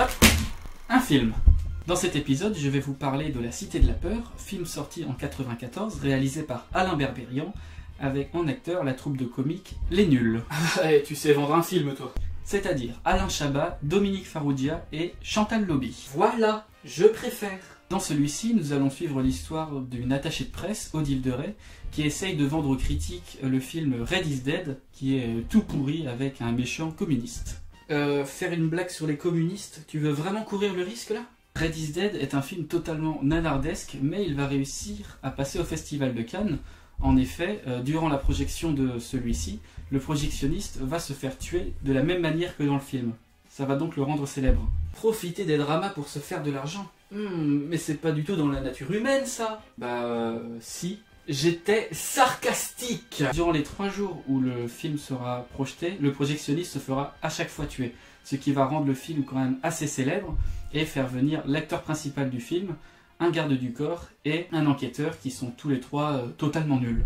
Hop, un film. Dans cet épisode, je vais vous parler de La Cité de la Peur, film sorti en 1994, réalisé par Alain Berberian, avec en acteur la troupe de comiques Les Nuls. Ah, tu sais vendre un film, toi. C'est-à-dire Alain Chabat, Dominique Farrugia et Chantal Lobby. Voilà, je préfère. Dans celui-ci, nous allons suivre l'histoire d'une attachée de presse, Odile de Ray, qui essaye de vendre aux critiques le film Red is Dead, qui est tout pourri avec un méchant communiste. Faire une blague sur les communistes, tu veux vraiment courir le risque là ? Red is Dead est un film totalement nanardesque, mais il va réussir à passer au Festival de Cannes. En effet, durant la projection de celui-ci, le projectionniste va se faire tuer de la même manière que dans le film. Ça va donc le rendre célèbre. Profiter des dramas pour se faire de l'argent. Mais c'est pas du tout dans la nature humaine ça. Si. J'étais sarcastique. Durant les 3 jours où le film sera projeté, le projectionniste se fera à chaque fois tuer. Ce qui va rendre le film quand même assez célèbre et faire venir l'acteur principal du film, un garde du corps et un enquêteur qui sont tous les 3 totalement nuls.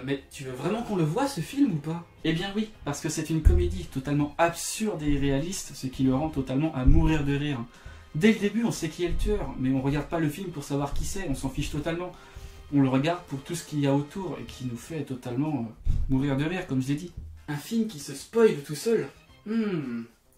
Mais tu veux vraiment qu'on le voit ce film ou pas? Eh bien oui, parce que c'est une comédie totalement absurde et irréaliste, ce qui le rend totalement à mourir de rire. Dès le début on sait qui est le tueur, mais on regarde pas le film pour savoir qui c'est, on s'en fiche totalement. On le regarde pour tout ce qu'il y a autour et qui nous fait totalement mourir de rire, comme je l'ai dit. Un film qui se spoil tout seul.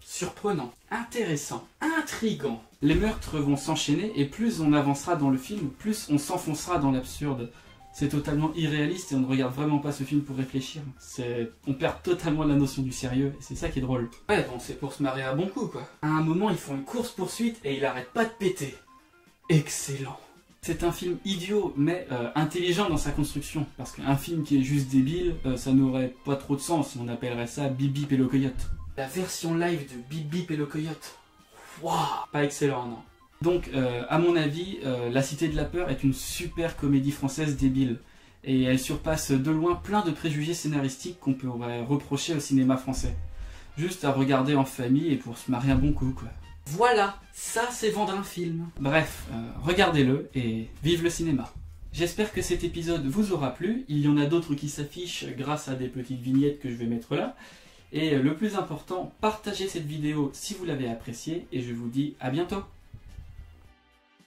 Surprenant, intéressant, intriguant. Les meurtres vont s'enchaîner et plus on avancera dans le film, plus on s'enfoncera dans l'absurde. C'est totalement irréaliste et on ne regarde vraiment pas ce film pour réfléchir. On perd totalement la notion du sérieux et c'est ça qui est drôle. Ouais, bon, c'est pour se marrer à bon coup, quoi. À un moment, ils font une course-poursuite et il arrête pas de péter. Excellent. C'est un film idiot, mais intelligent dans sa construction. Parce qu'un film qui est juste débile, ça n'aurait pas trop de sens. On appellerait ça Bip Bip et le Coyote. La version live de Bip Bip et le Coyote. Waouh, pas excellent, non. Donc, à mon avis, La Cité de la Peur est une super comédie française débile. Et elle surpasse de loin plein de préjugés scénaristiques qu'on pourrait reprocher au cinéma français. Juste à regarder en famille et pour se marrer un bon coup, quoi. Voilà, ça c'est vendre un film. Bref, regardez-le et vive le cinéma. J'espère que cet épisode vous aura plu. Il y en a d'autres qui s'affichent grâce à des petites vignettes que je vais mettre là. Et le plus important, partagez cette vidéo si vous l'avez appréciée et je vous dis à bientôt.